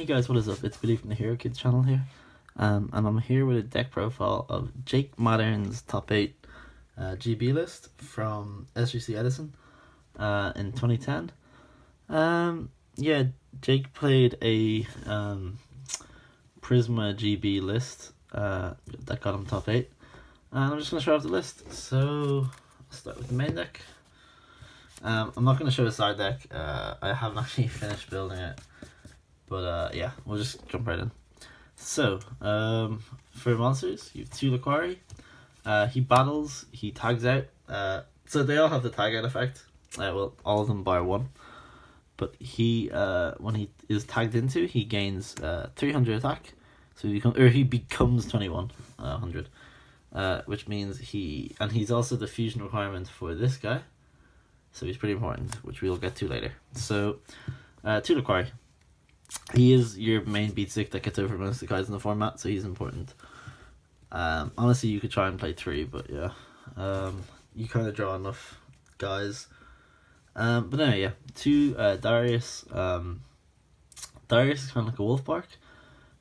Hey guys, what is up? It's Billy from the Hero Kids channel here, and I'm here with a deck profile of Jake Mattern's top 8 GB list from SJC Edison in 2010. Yeah, Jake played a Prisma GB list that got him top 8, and I'm just going to show off the list. So, I'll start with the main deck. I'm not going to show a side deck, I haven't actually finished building it. But yeah, we'll just jump right in. So, for monsters, you have 2 Laquari. He battles, he tags out. So they all have the tag out effect. Well, all of them bar 1. But he, when he is tagged into, he gains 300 attack. So he becomes 2100. Which means he's also the fusion requirement for this guy. So he's pretty important, which we'll get to later. So, 2 Laquari. He is your main beat stick that gets over most of the cards in the format, so he's important. Honestly, you could try and play 3, but yeah. You kind of draw enough guys. But anyway, yeah. 2 Darius. Darius is kind of like a wolf bark.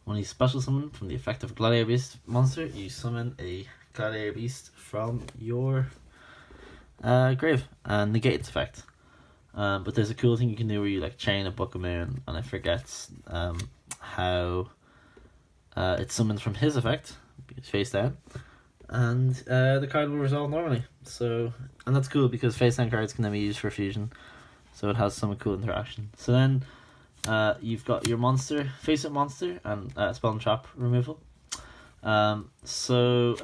When he's special summoned from the effect of a Gladiator Beast monster, you summon a Gladiator Beast from your grave and negate its effect. But there's a cool thing you can do where you like chain a Book of Moon, and I forget how it's summoned from his effect, it's face down, and the card will resolve normally. So, and that's cool because face down cards can then be used for fusion, so it has some cool interaction. So then you've got your monster, face up monster, and spell and trap removal. So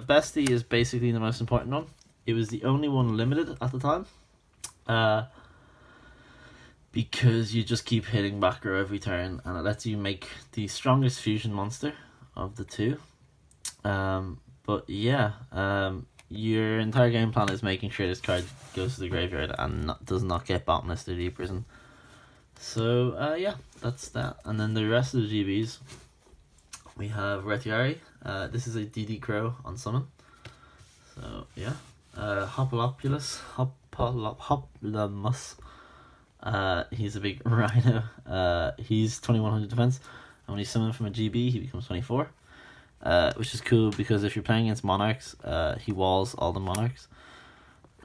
Bestie is basically the most important one. It was the only one limited at the time. Because you just keep hitting back row every turn, and it lets you make the strongest fusion monster of the 2. But yeah, your entire game plan is making sure this card goes to the graveyard and does not get bottomless or deep prison. So yeah, that's that. And then the rest of the GBs, we have Retiari. This is a DD Crow on summon. So yeah, Hopalopulus, Hoplamus. He's a big rhino. He's 2100 defense, and when he's summoned from a GB, he becomes 24. Which is cool because if you're playing against monarchs, he walls all the monarchs.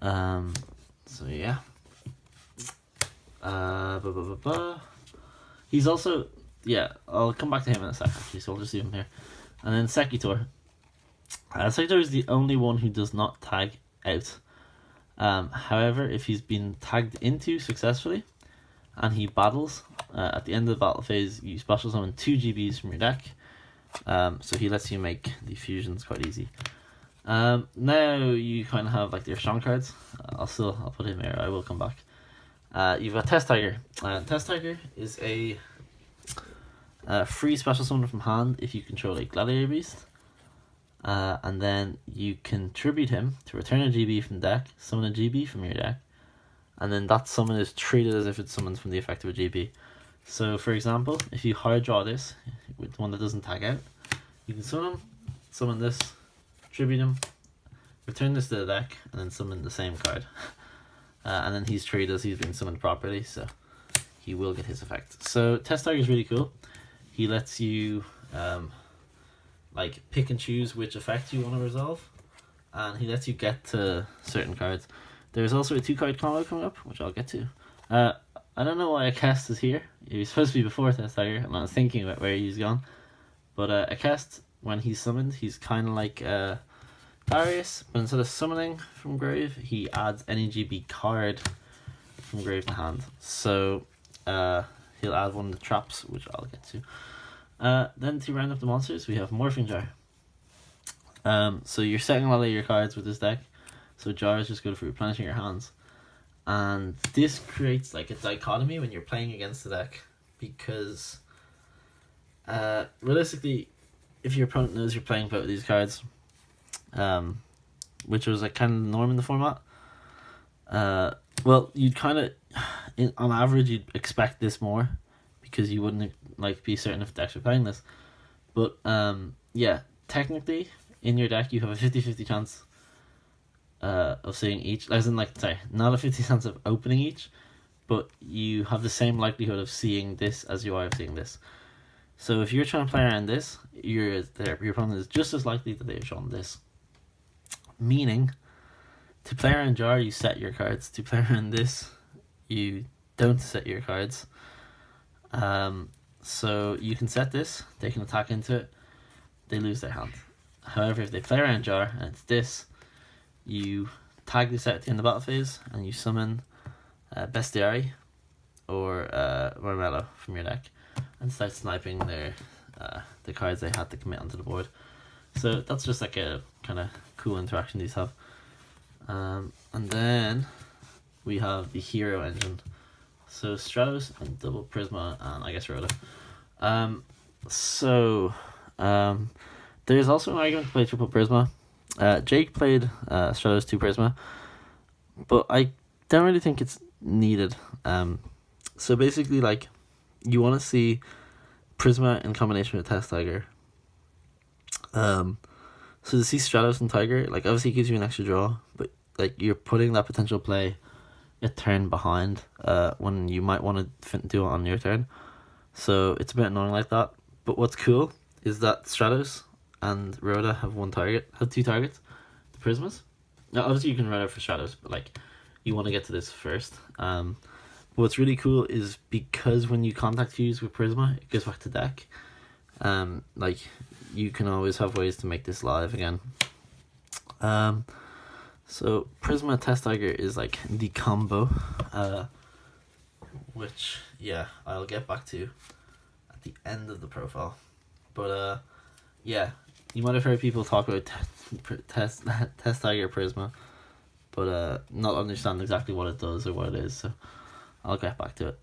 So yeah. He's also, yeah, I'll come back to him in a sec actually, so I'll just leave him here. And then Sekitor. Sekitor is the only one who does not tag out. However, if he's been tagged into successfully and he battles, at the end of the battle phase, you special summon 2 GBs from your deck. So he lets you make the fusions quite easy. Now you kind of have like your strong cards. I'll put him here. I will come back. You've got Test Tiger. Test Tiger is a free special summon from hand if you control a Gladiator Beast. And then you can tribute him to return a GB from the deck, summon a GB from your deck, and then that summon is treated as if it's summoned from the effect of a GB. So for example, if you hard draw this with one that doesn't tag out, you can summon this, tribute him, return this to the deck, and then summon the same card. And then he's treated as he's been summoned properly, so he will get his effect. So Test Tiger is really cool. He lets you like pick and choose which effect you want to resolve, and he lets you get to certain cards. There's also a 2-card combo coming up, which I'll get to. I don't know why a cast is here. He was supposed to be before Test Tiger, and I was thinking about where he's gone. But a cast, when he's summoned, he's kind of like Darius, but instead of summoning from grave, he adds any GB card from grave to hand. So he'll add one of the traps, which I'll get to. Then to round up the monsters, we have Morphing Jar. So you're setting a lot of your cards with this deck, so Jar is just good for replenishing your hands. And this creates like a dichotomy when you're playing against the deck, because realistically, if your opponent knows you're playing both of these cards, which was like kind of the norm in the format, well, you'd kind of, on average, you'd expect this more, because you wouldn't like be certain if decks are playing this. But yeah, technically in your deck you have a 50-50 chance of seeing each, as in like, sorry, not a 50 chance of opening each, but you have the same likelihood of seeing this as you are of seeing this. So if you're trying to play around this, your opponent is just as likely that they've shown this. Meaning, to play around Jar, you set your cards. To play around this, you don't set your cards. So you can set this, they can attack into it, they lose their hand. However, if they play around Jar and it's this, you tag this out at the end of the battle phase and you summon Bestiary or Marmello from your deck and start sniping the cards they had to commit onto the board. So that's just like a kind of cool interaction these have. And then we have the hero engine. So Stratos and double Prisma and I guess Rhoda. There's also an argument to play triple Prisma. Jake played Stratos 2 Prisma, but I don't really think it's needed. So basically, like, you want to see Prisma in combination with Test Tiger. So to see Stratos and Tiger, like, obviously it gives you an extra draw, but like you're putting that potential play a turn behind when you might want to do it on your turn. So it's a bit annoying like that. But what's cool is that Stratos and Rhoda have two targets, the Prismas. Now obviously you can run out for Stratos, but like you want to get to this first. But what's really cool is because when you contact fuse with Prisma, it goes back to deck. Like you can always have ways to make this live again. So Prisma Test Tiger is like the combo, which yeah, I'll get back to at the end of the profile. But yeah, you might have heard people talk about Test Tiger Prisma, but not understand exactly what it does or what it is. So I'll get back to it.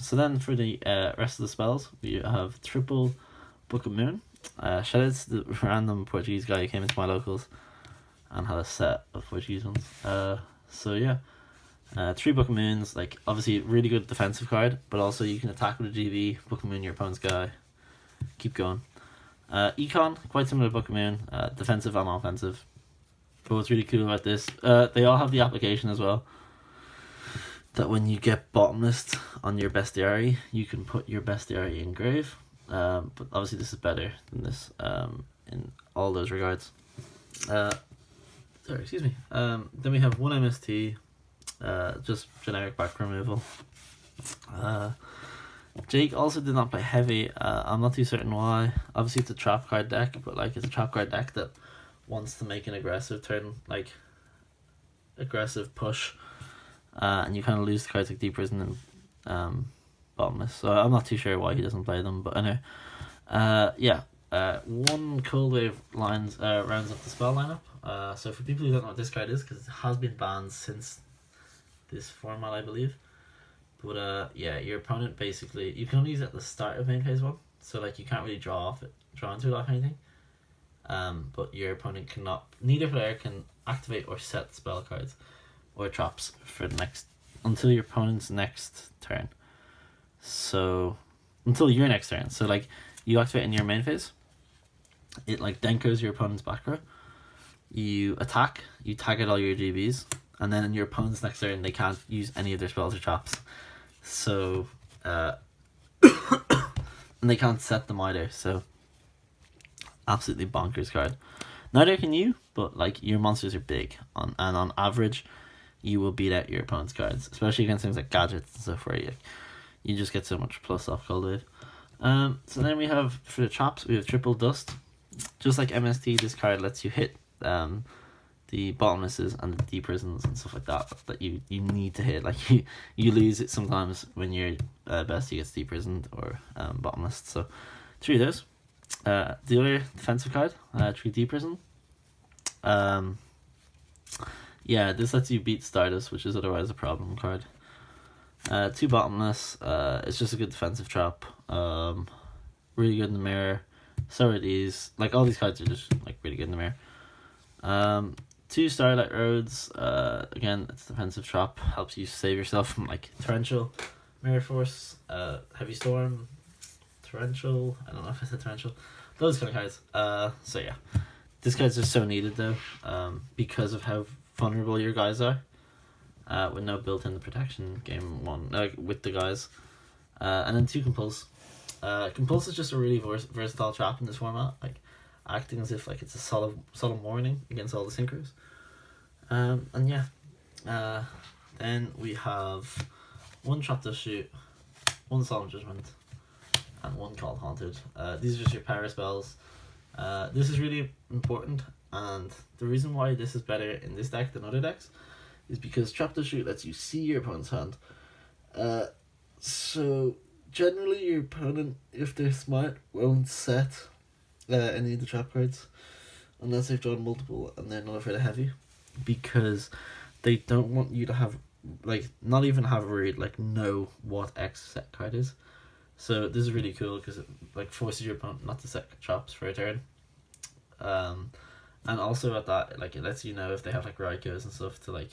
So then for the rest of the spells, we have triple Book of Moon. Shout out to the random Portuguese guy who came into my locals and had a set of Portuguese ones. So yeah, 3 Book of Moons, like obviously really good defensive card, but also you can attack with a GV, Book of Moon your opponent's guy, keep going. Econ, quite similar to Book of Moon, defensive and offensive. But what's really cool about this, they all have the application as well, that when you get bottomless on your Bestiary, you can put your Bestiary in grave. But obviously this is better than this in all those regards. Sorry, excuse me. Then we have 1 MST, just generic back removal. Jake also did not play heavy. I'm not too certain why. Obviously it's a trap card deck, but like it's a trap card deck that wants to make an aggressive turn, like aggressive push, and you kind of lose the cards like Deep Prison and Bottomless. So I'm not too sure why he doesn't play them, but anyway. Yeah. 1 Cold Wave rounds up the spell lineup. So for people who don't know what this card is, because it has been banned since this format, I believe. But yeah, your opponent basically, you can only use it at the start of main phase 1, so like you can't really draw into it off anything. But your opponent neither player can activate or set spell cards or traps for the until your opponent's next turn. So until your next turn. So like you activate in your main phase, it like denkos your opponent's back row. You attack, you target all your GBs, and then in your opponent's next turn they can't use any of their spells or traps. So and they can't set them either, so absolutely bonkers card. Neither can you, but like your monsters are big and on average you will beat out your opponent's cards, especially against things like gadgets and stuff where you just get so much plus off Cold Wave. So then we have, for the traps, we have triple Dust. Just like MST, this card lets you hit the Bottomlesses and the Deep Prisons and stuff like that you need to hit. Like you lose it sometimes when your bestie gets Deep Prisoned or Bottomless. So 3 of those. The other defensive card, 3 Deep Prison. Yeah, this lets you beat Stardust, which is otherwise a problem card. 2 Bottomless, it's just a good defensive trap. Really good in the mirror. So are these. Like, all these cards are just like really good in the mirror. 2 Starlight Roads, again, it's a defensive trap, helps you save yourself from like Torrential, Mirror Force, Heavy Storm, Torrential, I don't know if I said Torrential, those kind of cards. So yeah, this card's just so needed though, because of how vulnerable your guys are, with no built-in protection game 1, with the guys. And then 2 Compulse. Compulse is just a really versatile trap in this format, like acting as if like it's a solid warning against all the synchros. And yeah, then we have one Trap to Shoot, one Solemn Judgment, and one Called Haunted. These are just your power spells. This is really important, and the reason why this is better in this deck than other decks is because Trap to Shoot lets you see your opponent's hand. So generally your opponent, if they're smart, won't set any of the trap cards unless they've drawn multiple and they're not afraid of heavy, because they don't want you to have, like, not even have a read, like, know what X set card is. So this is really cool because it like forces your opponent not to set traps for a turn. And also at that, like, it lets you know if they have like Raikos and stuff to, like,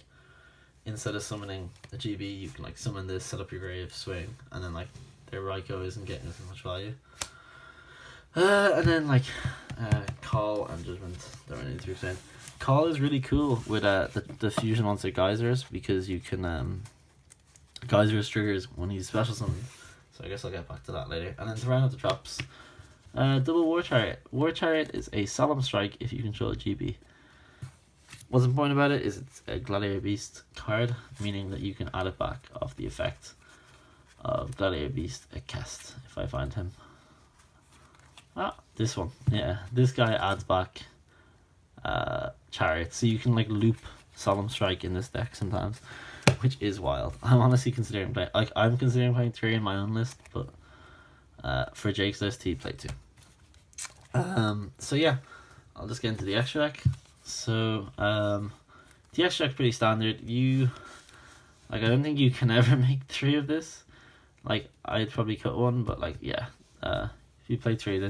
instead of summoning a GB, you can like summon this, set up your grave, swing, and then like their Raiko isn't getting as much value. And then like Call and Judgment, don't really need to explain. Call is really cool with the fusion monster Geysers, because you can Geysers triggers when he's special summoned. So I guess I'll get back to that later. And then to round up the traps, double War Chariot. War Chariot is a solemn strike if you control a GB. What's important about it is it's a Gladiator Beast card, meaning that you can add it back off the effect of Gladiator Beast at cast, if I find him. This one. Yeah, this guy adds back Chariot, so you can like loop Solemn Strike in this deck sometimes, which is wild. I'm honestly considering playing, like, I'm considering playing 3 in my own list, but for Jake's list, he'd play 2. So yeah, I'll just get into the extra deck. So the extra deck's pretty standard. I don't think you can ever make 3 of this. Like, I'd probably cut 1, but like, yeah, if you play 3 of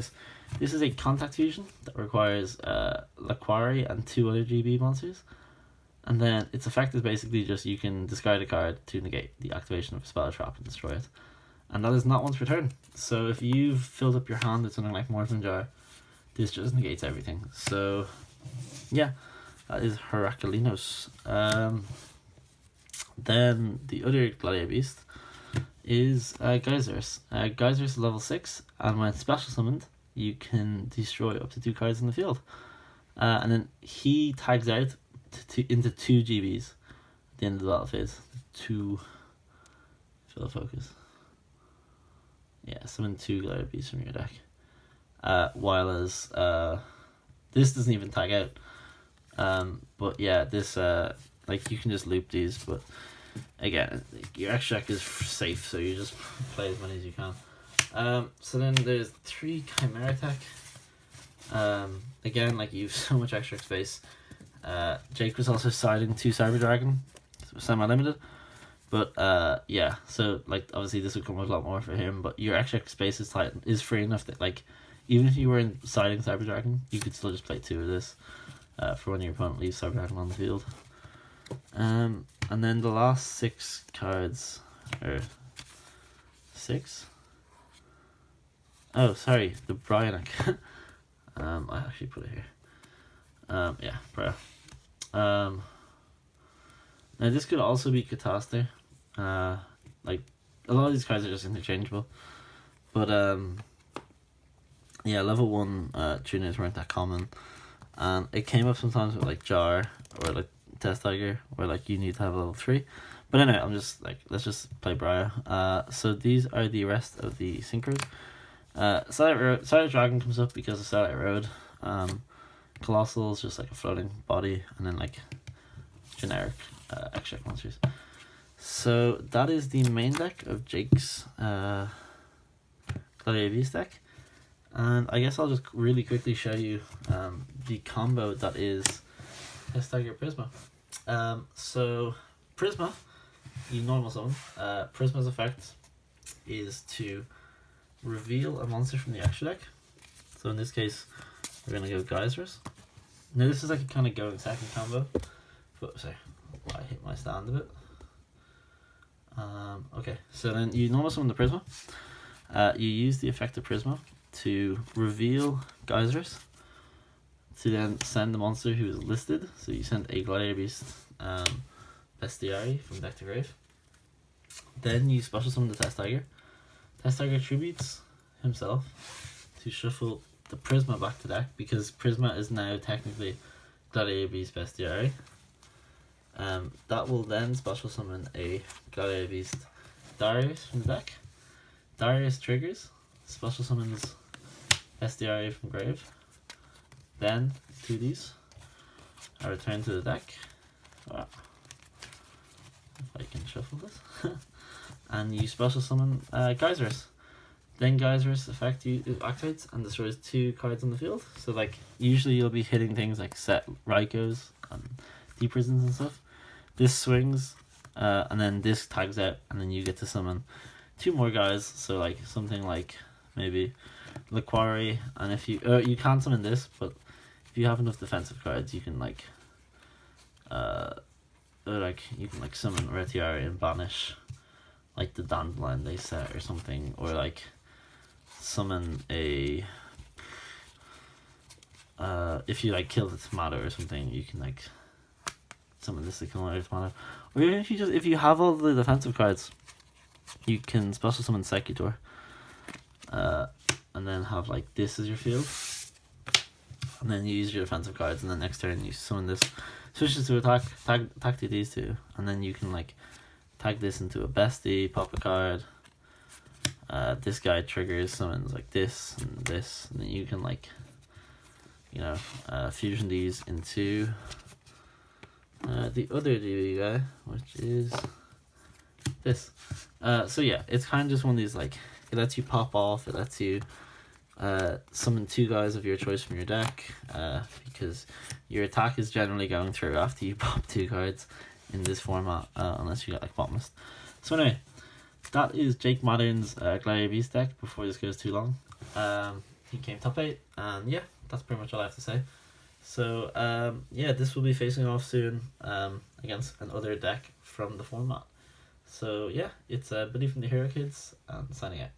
this is a Contact Fusion that requires Laquari and 2 other GB monsters. And then its effect is basically just you can discard a card to negate the activation of a spell or trap and destroy it. And that is not once per turn. So if you've filled up your hand with something like Morphin Jar, this just negates everything. So yeah, that is Heraclinos. Then the other Gladiator Beast is Geysers. Geysers is level 6, and when special summoned, you can destroy up to 2 cards in the field. And then he tags out into 2 GBs at the end of the battle phase. 2 fill focus. Yeah, summon 2 Gladiator Beasts from your deck. While as this doesn't even tag out. But yeah, this like, you can just loop these, but again, your extra deck is safe, so you just play as many as you can. So then there's 3 Chimera Tech. Again, like, you have so much extra space. Jake was also siding 2 Cyber Dragon, so semi-limited. But yeah, so like, obviously this would come with a lot more for him, but your extra space is free enough that, like, even if you were in siding Cyber Dragon, you could still just play 2 of this for when your opponent leaves Cyber Dragon on the field. And then the last 6 cards, or 6? Oh, sorry, the Bryonac. I actually put it here. Yeah, Bryo. Now this could also be Catastor. Like, a lot of these cards are just interchangeable. But yeah, level 1 tuners weren't that common. And it came up sometimes with like Jar or like Test Tiger, where like you need to have level 3. But anyway, I'm just like, let's just play Bryo. So these are the rest of the synchros. Starlight Dragon comes up because of Starlight Road. Colossal is just like a floating body, and then like generic extra monsters. So that is the main deck of Jake's Gladiator Beasts deck. And I guess I'll just really quickly show you the combo that is Test Tiger Prisma. So Prisma, you normal summon. Prisma's effect is to reveal a monster from the extra deck. So in this case, we're gonna go Geysers. Now this is like a kind of going second combo. But sorry, I hit my stand a bit. Okay, so then you normal summon the Prisma. You use the effect of Prisma to reveal Geysers, to then send the monster who is listed. So you send a Gladiator Beast Bestiary from deck to grave. Then you special summon the Test Tiger. Test Tiger tributes himself to shuffle the Prisma back to deck, because Prisma is now technically Gladiator Beasts Bestiary. That will then special summon a Gladiator Beast Darius from the deck. Darius triggers, special summons Bestiary from grave. Then 2 are returned to the deck. Wow. If I can shuffle this. And you special summon Geysers. Then Geysers effect activates and destroys 2 cards on the field. So like usually you'll be hitting things like set Raikos and Deep Prisons and stuff. This swings, and then this tags out, and then you get to summon 2 more guys. So like something like maybe the Quarry, and if you you can't summon this, but if you have enough defensive cards, you can like summon Retiari and banish like the Dandelion they set or something, or like summon a if you like kill the tomato or something, you can like summon this to kill another tomato. Or even if you have all the defensive cards, you can special summon Secutor, and then have like this as your field, and then you use your defensive cards, and then next turn you summon this, switches to attack to these 2, and then you can like tag this into a bestie, pop a card. This guy triggers, summons like this, and then you can like, you know, fusion these into the other DB guy, which is this. So yeah, it's kind of just one of these, like, it lets you pop off, it lets you summon 2 guys of your choice from your deck, because your attack is generally going through after you pop 2 cards in this format, unless you get like bottomless. So anyway, that is Jake Mattern's Gladiator Beast deck before this goes too long. He came top 8, and yeah, that's pretty much all I have to say. So yeah, this will be facing off soon against another deck from the format. So yeah, it's Buddy from the Hero Kids, and signing out.